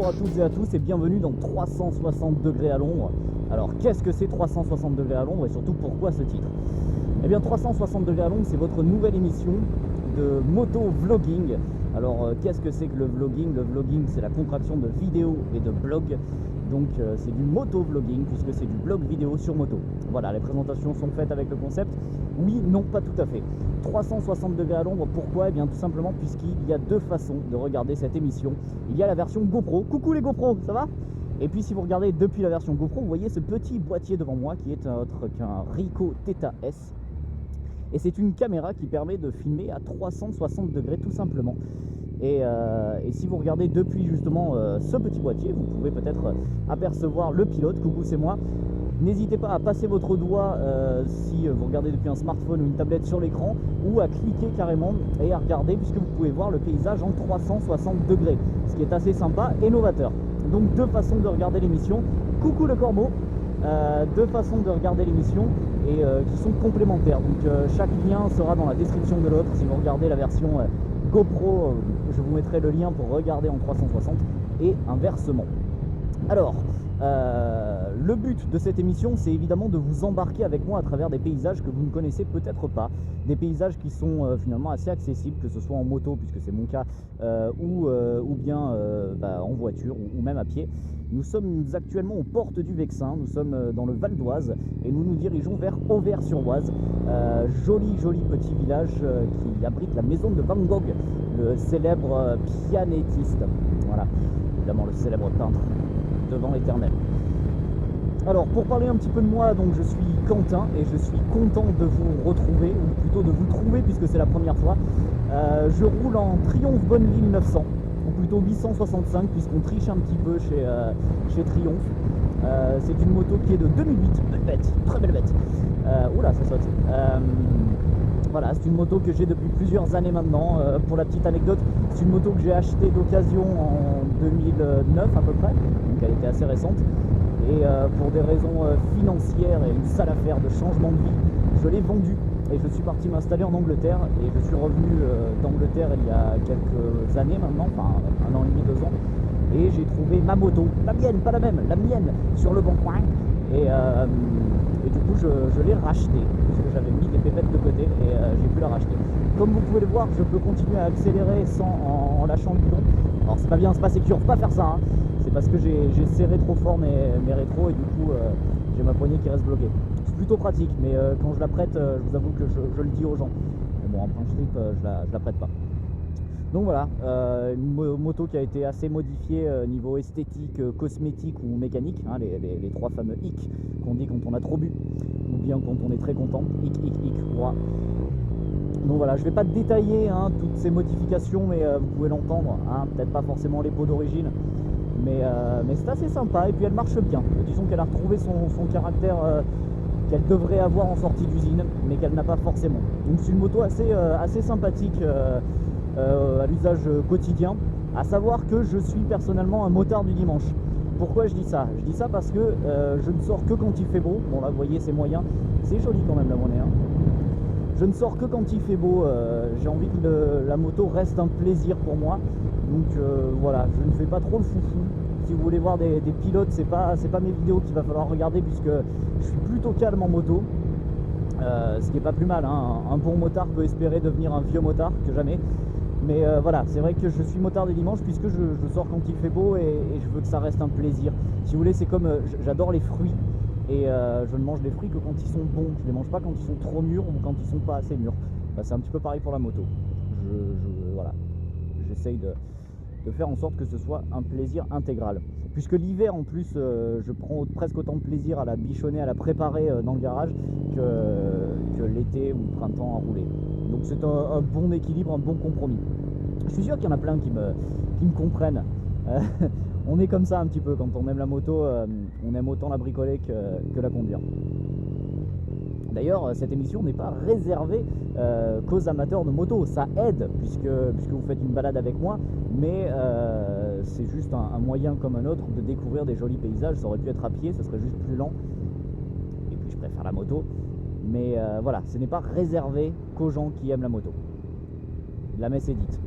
Bonjour à toutes et à tous et bienvenue dans 360 degrés à l'ombre. Alors qu'est-ce que c'est 360 degrés à l'ombre et surtout pourquoi ce titre? Eh bien 360 degrés à l'ombre, c'est votre nouvelle émission de moto-vlogging. Alors qu'est-ce que c'est que le vlogging? Le vlogging, c'est la contraction de vidéo et de blog. Donc c'est du moto-vlogging puisque c'est du blog vidéo sur moto. Voilà, les présentations sont faites avec le concept. Oui, non, pas tout à fait. 360 degrés à l'ombre, pourquoi? Eh bien tout simplement puisqu'il y a deux façons de regarder cette émission. Il y a la version GoPro. Coucou les GoPro, ça va? Et puis si vous regardez depuis la version GoPro, vous voyez ce petit boîtier devant moi qui est autre qu'un Ricoh Theta S. Et c'est une caméra qui permet de filmer à 360 degrés tout simplement. Et si vous regardez depuis justement ce petit boîtier, vous pouvez peut-être apercevoir le pilote. Coucou, c'est moi. N'hésitez pas à passer votre doigt si vous regardez depuis un smartphone ou une tablette sur l'écran, ou à cliquer carrément et à regarder, puisque vous pouvez voir le paysage en 360 degrés, ce qui est assez sympa et novateur. Donc deux façons de regarder l'émission. Coucou le corbeau. Deux façons de regarder l'émission et qui sont complémentaires. Donc chaque lien sera dans la description de l'autre. Si vous regardez la version GoPro, je vous mettrai le lien pour regarder en 360 et inversement. Alors, le but de cette émission, c'est évidemment de vous embarquer avec moi à travers des paysages que vous ne connaissez peut-être pas, des paysages qui sont finalement assez accessibles, que ce soit en moto, puisque c'est mon cas, ou bien en voiture, ou même à pied. Nous sommes actuellement aux portes du Vexin, nous sommes dans le Val d'Oise, et nous nous dirigeons vers Auvers-sur-Oise, joli petit village qui abrite la maison de Van Gogh, le célèbre pianettiste, voilà, évidemment le célèbre peintre devant l'éternel. Alors pour parler un petit peu de moi, donc je suis Quentin et je suis content de vous retrouver, ou plutôt de vous trouver puisque c'est la première fois. Je roule en Triumph Bonneville 900, ou plutôt 865 puisqu'on triche un petit peu chez Triumph. C'est une moto qui est de 2008, belle bête, très belle bête. Oula, ça saute. Voilà, c'est une moto que j'ai depuis plusieurs années maintenant. Pour la petite anecdote, c'est une moto que j'ai achetée d'occasion en 2009 à peu près, donc elle était assez récente. Et pour des raisons financières et une sale affaire de changement de vie, je l'ai vendue et je suis parti m'installer en Angleterre. Et je suis revenu d'Angleterre il y a quelques années maintenant, enfin un an et demi, 2 ans. Et j'ai trouvé ma moto, la mienne, pas la même, la mienne, sur le bon coin. Et du coup je l'ai rachetée, parce que j'avais mis des pépettes de côté et j'ai pu la racheter. Comme vous pouvez le voir, je peux continuer à accélérer en lâchant le guidon. Alors c'est pas bien, c'est pas sécure, faut pas faire ça, hein. C'est parce que j'ai serré trop fort mes rétros et du coup j'ai ma poignée qui reste bloquée. C'est plutôt pratique, mais quand je la prête, je vous avoue que je le dis aux gens. Mais bon, en principe, je la prête pas. Donc voilà, une moto qui a été assez modifiée niveau esthétique, cosmétique ou mécanique, hein, les trois fameux hic qu'on dit quand on a trop bu, ou bien quand on est très content, hic, roi. Donc voilà, je ne vais pas détailler toutes ces modifications, mais vous pouvez l'entendre, peut-être pas forcément les pots d'origine, mais c'est assez sympa, et puis elle marche bien. Disons qu'elle a retrouvé son caractère qu'elle devrait avoir en sortie d'usine, mais qu'elle n'a pas forcément. Donc c'est une moto assez sympathique à l'usage quotidien, à savoir que je suis personnellement un motard du dimanche. Pourquoi je dis ça? Je dis ça parce que je ne sors que quand il fait beau. Bon là vous voyez c'est moyen, c'est joli quand même la monnaie, hein. Je ne sors que quand il fait beau, j'ai envie que la moto reste un plaisir pour moi. Donc voilà, je ne fais pas trop le foufou. Si vous voulez voir des pilotes, c'est pas mes vidéos qu'il va falloir regarder puisque je suis plutôt calme en moto. Ce qui est pas plus mal, hein. Un bon motard peut espérer devenir un vieux motard que jamais. Mais voilà, c'est vrai que je suis motard des dimanches puisque je sors quand il fait beau et je veux que ça reste un plaisir. Si vous voulez, c'est comme j'adore les fruits et je ne mange les fruits que quand ils sont bons. Je ne les mange pas quand ils sont trop mûrs ou quand ils sont pas assez mûrs. Bah, c'est un petit peu pareil pour la moto. Voilà, j'essaye de faire en sorte que ce soit un plaisir intégral. Puisque l'hiver en plus, je prends presque autant de plaisir à la bichonner, à la préparer dans le garage que l'été ou le printemps à rouler. Donc c'est un bon équilibre, un bon compromis. Je suis sûr qu'il y en a plein qui me comprennent. On est comme ça un petit peu, quand on aime la moto, on aime autant la bricoler que la conduire. D'ailleurs, cette émission n'est pas réservée qu'aux amateurs de moto. Ça aide puisque vous faites une balade avec moi, mais c'est juste un moyen comme un autre de découvrir des jolis paysages. Ça aurait pu être à pied, ça serait juste plus lent. Et puis je préfère la moto. Mais voilà, ce n'est pas réservé qu'aux gens qui aiment la moto. La messe est dite.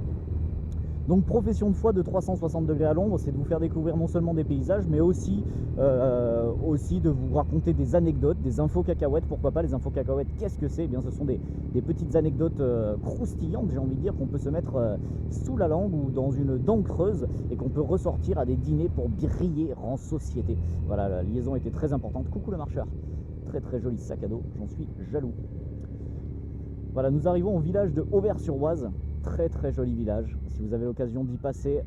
Donc profession de foi de 360 degrés à l'ombre, c'est de vous faire découvrir non seulement des paysages, mais aussi de vous raconter des anecdotes, des infos cacahuètes. Pourquoi pas? Les infos cacahuètes, qu'est-ce que c'est? Eh bien, ce sont des petites anecdotes croustillantes, j'ai envie de dire, qu'on peut se mettre sous la langue ou dans une dent creuse et qu'on peut ressortir à des dîners pour briller en société. Voilà, la liaison était très importante. Coucou le marcheur, très très joli sac à dos, j'en suis jaloux. Voilà, nous arrivons au village de Auvers-sur-Oise, très très joli village. Si vous avez l'occasion d'y passer,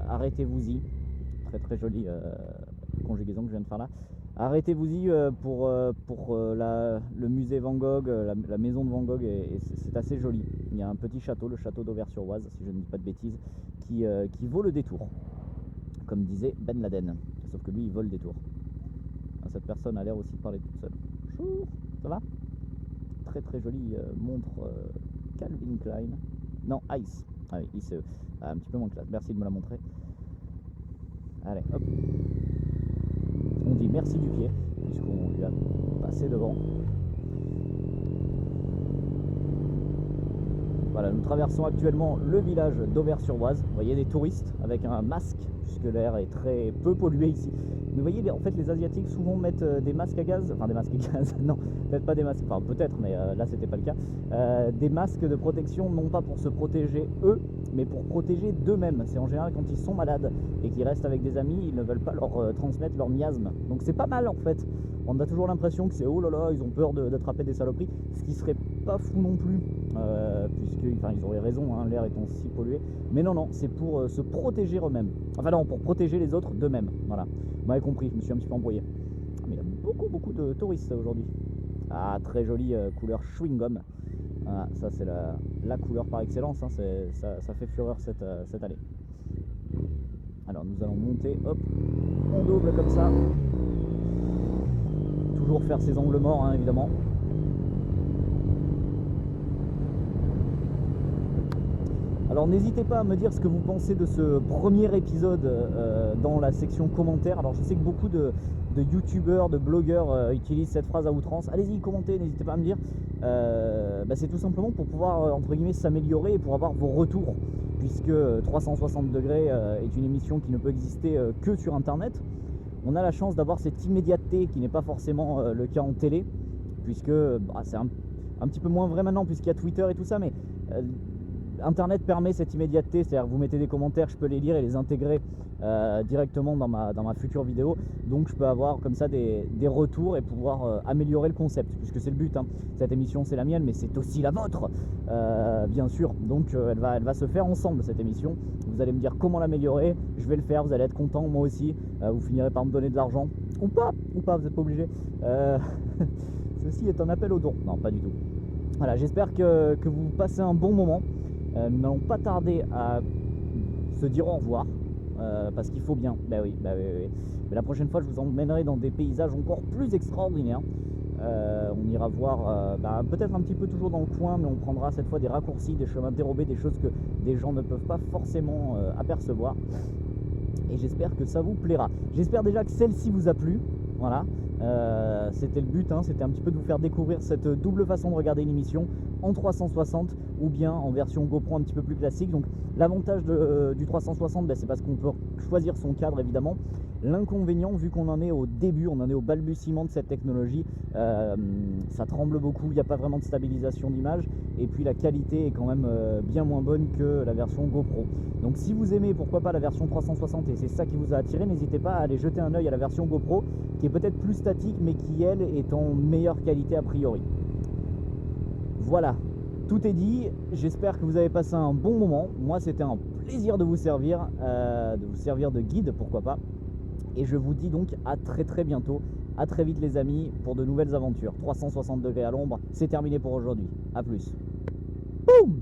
arrêtez-vous-y. Très très jolie conjugaison que je viens de faire là. Arrêtez-vous-y pour le musée Van Gogh, la maison de Van Gogh, et c'est assez joli. Il y a un petit château, le château d'Auvers-sur-Oise, si je ne dis pas de bêtises, qui vaut le détour, comme disait Ben Laden. Sauf que lui, il vole des tours. Cette personne a l'air aussi de parler toute seule. Bonjour, ça va? Très très jolie montre Calvin Klein. Non, Ice. Ah oui, ICE. Un petit peu moins classe. Merci de me la montrer. Allez, hop. On dit merci du pied, puisqu'on lui a passé devant. Voilà, nous traversons actuellement le village d'Auvers-sur-Oise. Vous voyez des touristes avec un masque, puisque l'air est très peu pollué ici. Mais vous voyez, en fait, les Asiatiques souvent mettent des masques à gaz. Enfin, des masques à gaz, non, peut-être pas des masques, enfin peut-être, mais là, c'était pas le cas. Des masques de protection, non pas pour se protéger eux, mais pour protéger d'eux-mêmes. C'est en général quand ils sont malades et qu'ils restent avec des amis, ils ne veulent pas leur transmettre leur miasme. Donc c'est pas mal en fait. On a toujours l'impression que c'est oh là là, ils ont peur d'attraper des saloperies, ce qui serait pas fou non plus, ils auraient raison, hein, l'air étant si pollué. Mais non, c'est pour se protéger eux-mêmes. Enfin non, pour protéger les autres d'eux-mêmes. Voilà, vous m'avez compris, je me suis un petit peu embrouillé. Mais il y a beaucoup de touristes aujourd'hui. Ah, très jolie couleur chewing-gum. Voilà, ça c'est la couleur par excellence, hein, ça fait fureur cette allée. Alors nous allons monter, hop, on double comme ça. Toujours faire ses angles morts, hein, évidemment. Alors n'hésitez pas à me dire ce que vous pensez de ce premier épisode dans la section commentaires. Alors je sais que beaucoup de youtubeurs, de blogueurs utilisent cette phrase à outrance. Allez-y, commentez, n'hésitez pas à me dire. C'est tout simplement pour pouvoir entre guillemets s'améliorer et pour avoir vos retours, puisque 360 degrés est une émission qui ne peut exister que sur internet. On a la chance d'avoir cette immédiateté qui n'est pas forcément le cas en télé, puisque c'est un petit peu moins vrai maintenant puisqu'il y a Twitter et tout ça, mais internet permet cette immédiateté, c'est-à-dire que vous mettez des commentaires, je peux les lire et les intégrer directement dans ma future vidéo. Donc je peux avoir comme ça des retours et pouvoir améliorer le concept, puisque c'est le but, hein. Cette émission c'est la mienne, mais c'est aussi la vôtre, bien sûr. Donc elle va se faire ensemble, cette émission. Vous allez me dire comment l'améliorer, je vais le faire, vous allez être content, moi aussi. Vous finirez par me donner de l'argent, ou pas, vous n'êtes pas obligé. Ceci est un appel au don. Non, pas du tout. Voilà, j'espère que vous passez un bon moment. Nous n'allons pas tarder à se dire au revoir, parce qu'il faut bien, oui. Mais la prochaine fois je vous emmènerai dans des paysages encore plus extraordinaires. On ira voir peut-être un petit peu toujours dans le coin, mais on prendra cette fois des raccourcis, des chemins dérobés, des choses que des gens ne peuvent pas forcément apercevoir. Et j'espère que ça vous plaira. J'espère déjà que celle-ci vous a plu. Voilà, c'était le but, hein, c'était un petit peu de vous faire découvrir cette double façon de regarder une émission en 360 ou bien en version GoPro un petit peu plus classique. Donc l'avantage du 360, c'est parce qu'on peut choisir son cadre évidemment. L'inconvénient, vu qu'on en est au début, on en est au balbutiement de cette technologie, ça tremble beaucoup, il n'y a pas vraiment de stabilisation d'image, et puis la qualité est quand même bien moins bonne que la version GoPro. Donc si vous aimez, pourquoi pas, la version 360 et c'est ça qui vous a attiré, n'hésitez pas à aller jeter un œil à la version GoPro, qui est peut-être plus statique, mais qui elle est en meilleure qualité a priori. Voilà, tout est dit, j'espère que vous avez passé un bon moment. Moi c'était un plaisir de vous servir de guide, pourquoi pas. Et je vous dis donc à très très bientôt, à très vite les amis, pour de nouvelles aventures. 360 degrés à l'ombre, c'est terminé pour aujourd'hui. A plus. Boum.